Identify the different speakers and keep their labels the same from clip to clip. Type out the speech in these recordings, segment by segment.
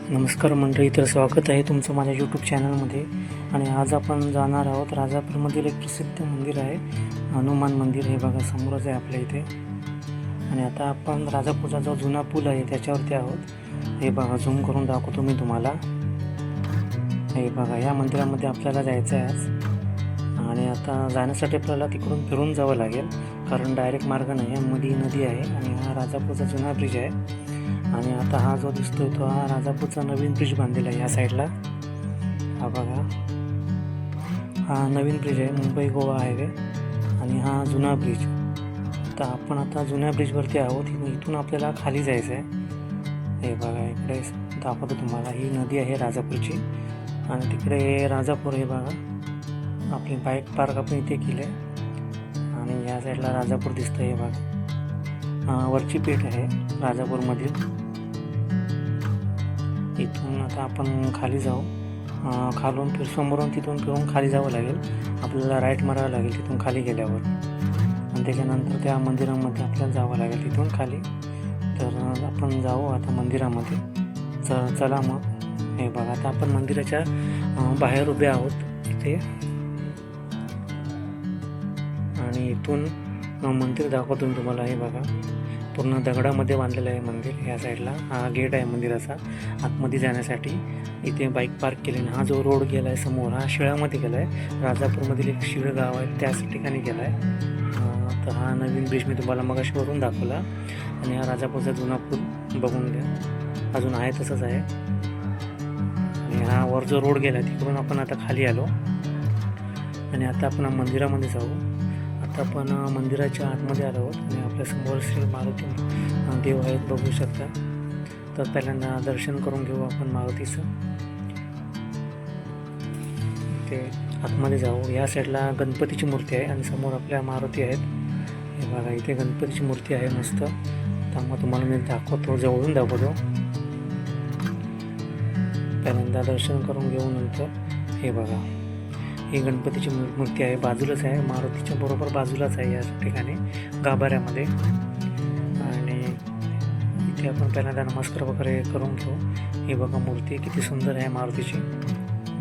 Speaker 1: नमस्कार मंडळी, तर स्वागत आहे तुमचं माझ्या यूट्यूब चॅनलमध्ये. आणि आज आपण जाणार आहोत राजापूरमधील एक प्रसिद्ध मंदिर आहे, हनुमान मंदिर. हे बघा समोरच आहे आपल्या इथे. आणि आता आपण राजापूरचा जो जुना पूल आहे त्याच्यावरती आहोत. हे बघा, झूम करून दाखवतो मी तुम्हाला. हे बघा, या मंदिरामध्ये आपल्याला जायचं आहे आज. आणि आता जाण्यासाठी आपल्याला तिकडून फिरून जावं लागेल, कारण डायरेक्ट मार्ग नाही आहे. मध्ये नदी आहे आणि हा राजापूरचा जुना ब्रिज आहे. आणि आता हा जो दिसतोय तो हा राजापूरचा नवीन ब्रिज बांधलेला आहे या साईडला. हा बघा, हा नवीन ब्रिज आहे, मुंबई गोवा हायवे. आणि हा जुना ब्रिज. तर आपण आता जुन्या ब्रिजवरती आहोत. इथून आपल्याला खाली जायचं आहे. हे बघा, इकडे दाखवतो तुम्हाला. ही नदी आहे राजापूरची आणि तिकडे राजापूर. हे बघा, आपली बाईक पार्क आपण इथे केली आहे आणि या साईडला राजापूर दिसतं. हे बघा, वरची पेठ आहे राजापूरमधील. इथून आता आपण खाली जाऊ. खालून समोरून तिथून फिरून खाली जावं लागेल. आपल्याला राईट मारावं लागेल तिथून खाली गेल्यावर. आणि त्याच्यानंतर त्या मंदिरामध्ये आपल्याला जावं लागेल तिथून खाली. तर आपण जाऊ आता मंदिरामध्ये. चला मग. हे बघा, आता आपण मंदिराच्या बाहेर उभे आहोत इथे. आणि इथून मंदिर दाखवतो मी तुम्हाला. हे बघा, पूर्ण दगडामध्ये बांधलेलं आहे मंदिर. या साईडला हा गेट आहे मंदिराचा आतमध्ये जाण्यासाठी. इथे बाईक पार्क केली. हा जो रोड गेला आहे समोर, हा शिळामध्ये गेला आहे. राजापूरमधील एक शिळ गाव आहे त्याच ठिकाणी गेला आहे. तर हा नवीन ब्रिज मी तुम्हाला मगाशी वरून दाखवला. आणि हा राजापूरचा जुना पूल बघून घ्या, अजून आहे तसंच आहे. आणि हा वर जो रोड गेला आहे तिकडून आपण आता खाली आलो. आणि आता आपण मंदिरामध्ये जाऊ. आता आपण मंदिराच्या आतमध्ये आलो आहोत आणि आपल्यासमोर श्री मारुती देव आहेत, बघू शकता. तर पहिल्यांदा दर्शन करून घेऊ आपण मारुतीचं. ते आतमध्ये जाऊ. या साईडला गणपतीची मूर्ती आहे आणि समोर आपल्या मारुती आहेत. हे बघा, इथे गणपतीची मूर्ती आहे मस्त. त्यामुळे तुम्हाला मी दाखवतो, जवळून दाखवतो. पहिल्यांदा दर्शन करून घेऊ. नंतर हे बघा, ही गणपतीची मूर्ती आहे, बाजूलाच आहे, मारुतीच्या बरोबर बाजूलाच आहे या ठिकाणी गाभाऱ्यामध्ये. आणि इथे आपण पहिल्यांदा नमस्कार वगैरे करून घेऊ. हे बघा, मूर्ती किती सुंदर आहे मारुतीची.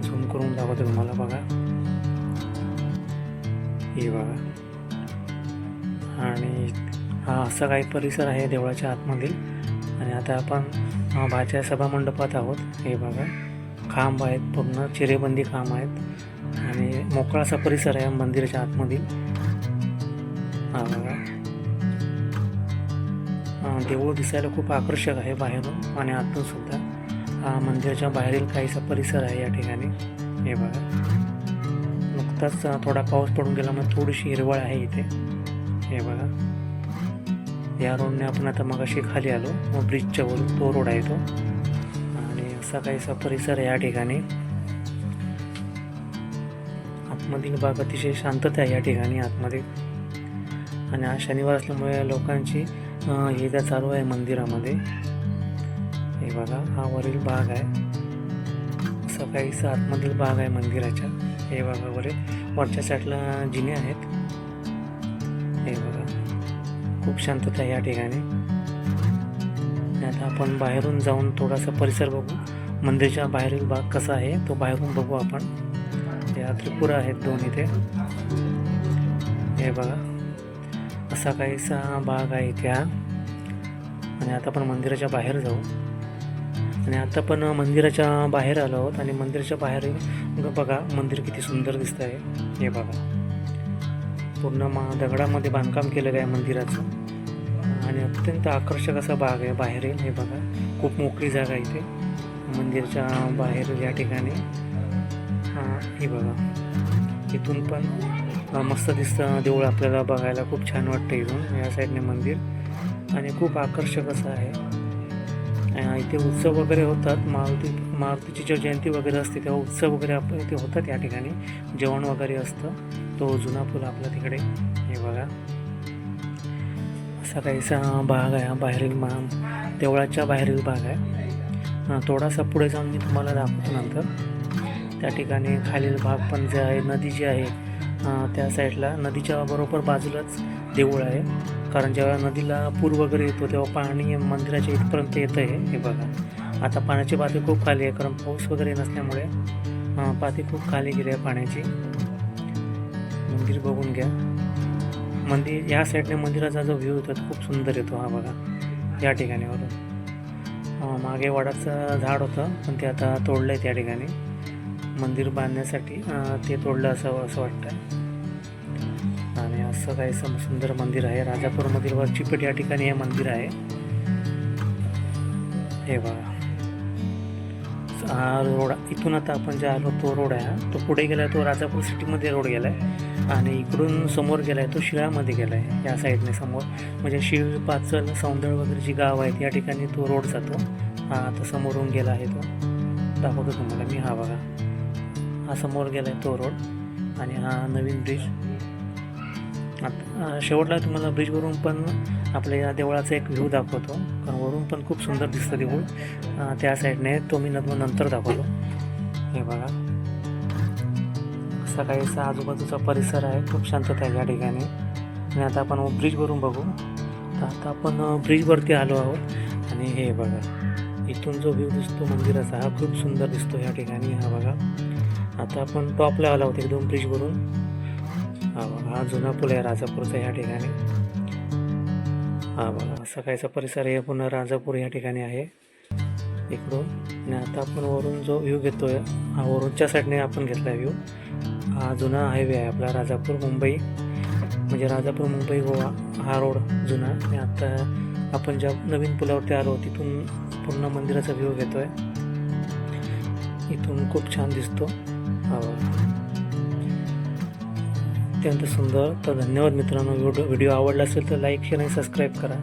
Speaker 1: झूम करून दाखवतो तुम्हाला. बघा, हे बघा. आणि हा असा काही परिसर आहे देवळाच्या आतमधील. आणि आता आपण भाच्या सभामंडपात आहोत. हे बघा, खांब आहेत, पूर्ण चिरेबंदी खांब आहेत आणि मोकळा असा परिसर आहे मंदिराच्या आतमधील. हा बघा, देऊळ दिसायला खूप आकर्षक आहे बाहेरून आणि आतून सुद्धा. हा मंदिराच्या बाहेरील काहीसा परिसर आहे या ठिकाणी. हे बघा, नुकताच थोडा पाऊस पडून गेल्यामुळे थोडीशी हिरवळ आहे इथे. हे बघा, या रोडने आपण आता मगाशी खाली आलो. मग ब्रिजच्या वरून तो रोड आहे तो. आणि असा काहीसा परिसर आहे या ठिकाणी. आतमधील भाग अतिशय शांतता आहे या ठिकाणी आतमध्ये. आणि आज शनिवार असल्यामुळे लोकांची ये जा चालू आहे मंदिरामध्ये. हे बघा, हा वरील भाग आहे. असा काहीसा आतमधील भाग आहे मंदिराच्या. हे बघा, वरच्या साईडला जिने आहेत. हे बघा, खूप शांतता आहे या ठिकाणी. आता आपण बाहेरून जाऊन थोडासा परिसर बघू. मंदिराच्या बाहेरील भाग कसा आहे तो बाहेरून बघू आपण. या त्रिपुरा आहेत दोन इथे. हे बघा, असा काहीसा भाग आहे इथे हा. आणि आता आपण मंदिराच्या बाहेर जाऊ. आणि आता पण मंदिराच्या बाहेर आलो आहोत. आणि मंदिराच्या बाहेर बघा, मंदिर किती सुंदर दिसत आहे. हे बघा, पूर्ण दगडामध्ये बांधकाम केलेलं आहे मंदिराचं. आणि अत्यंत आकर्षक असा भाग आहे बाहेरील. हे बघा, खूप मोकळी जागा इथे मंदिराच्या बाहेर या ठिकाणी. हे बघा, इथून पण मस्त दिसतं देऊळ आपल्याला बघायला. खूप छान वाटतं इथून या साईडने मंदिर. आणि खूप आकर्षक असं आहे. इथे उत्सव वगैरे होतात. मारुतीची जेव्हा जयंती वगैरे असते तेव्हा उत्सव वगैरे आपल्या इथे होतात या ठिकाणी. जेवण वगैरे असतं. तो जुना पूल आपला तिकडे. हे बघा, असा काहीसा भाग आहे बाहेरील देवळाच्या बाहेरील भाग आहे. थोडासा पुढे जाऊन मी तुम्हाला दाखवतो नंतर. त्या ठिकाणी खालील भाग पण जे आहे, नदी जी आहे त्या साईडला, नदीच्या बरोबर बाजूलाच देऊळ आहे. कारण जेव्हा नदीला पूर वगैरे येतो तेव्हा पाणी मंदिराच्या इथपर्यंत येतं आहे. हे बघा, आता पाण्याची पातळी खूप खाली आहे, कारण पाऊस वगैरे नसल्यामुळे पातळी खूप खाली गेली आहे पाण्याची. मंदिर बघून घ्या. मंदिर या साईडने मंदिराचा जो व्ह्यू येतो खूप सुंदर येतो. हा बघा या ठिकाणी वरून मागे वडाचं झाड होतं, पण ते आता तोडलं आहे त्या ठिकाणी मंदिर बांधण्यासाठी. ते तोडलं असावं असं वाटतं. आणि असं काही सुंदर मंदिर आहे. राजापूरमधील वरचीपेठ या ठिकाणी हे मंदिर आहे. हे बघा हा रोड, इथून आता आपण जे आलो तो रोड आहे, तो पुढे गेला आहे तो राजापूर सिटीमध्ये रोड गेला आहे. आणि इकडून समोर गेला आहे तो शिळामध्ये गेला आहे या साईडने समोर, म्हणजे शिळ, पाचल, सौंदळ वगैरे जी गाव आहेत या ठिकाणी तो रोड जातो. हा आता समोरून गेला आहे तो, दाखवतो तुम्हाला मी. हा बघा हा समोर गेला आहे तो रोड आणि हा नवीन ब्रिज. आता शेवटला तुम्हाला ब्रिजवरून पण आपल्या या देवळाचा एक व्ह्यू दाखवतो, कारण वरून पण खूप सुंदर दिसतं देऊळ त्या साईडने. तो मी नंतर दाखवतो. हे बघा असा काहीसा आजूबाजूचा परिसर आहे, खूप शांतता आहे या ठिकाणी. आणि आता आपण ब्रिजवरून बघू. तर आता आपण ब्रिजवरती आलो आहोत आणि हे बघा इथून जो व्ह्यू दिसतो मंदिराचा हा खूप सुंदर दिसतो या ठिकाणी. हा बघा आता आपण टॉपला आलो आहोत एकदम ब्रिजवरून. हा बघा हा जुना पूल आहे राजापूरचा या ठिकाणी. हा बघा असा काहीसा परिसर आहे, पुन्हा राजापूर या ठिकाणी आहे इकडून. आणि आता आपण वरून जो व्ह्यू घेतोय हा वरूनच्या साईडने आपण घेतला व्ह्यू. हा जुना हायवे आहे आपला राजापूर मुंबई, म्हणजे राजापूर मुंबई गोवा हा रोड जुना. आणि आता आपण ज्या नवीन पुलावरती आलो तिथून पूर्ण मंदिराचा व्ह्यू घेतोय. इथून खूप छान दिसतो. हा अत्यंत सुंदर. तर धन्यवाद मित्रांनो. व्हिडिओ आवडला असेल तर लाईक, शेअर आणि सबस्क्राईब करा.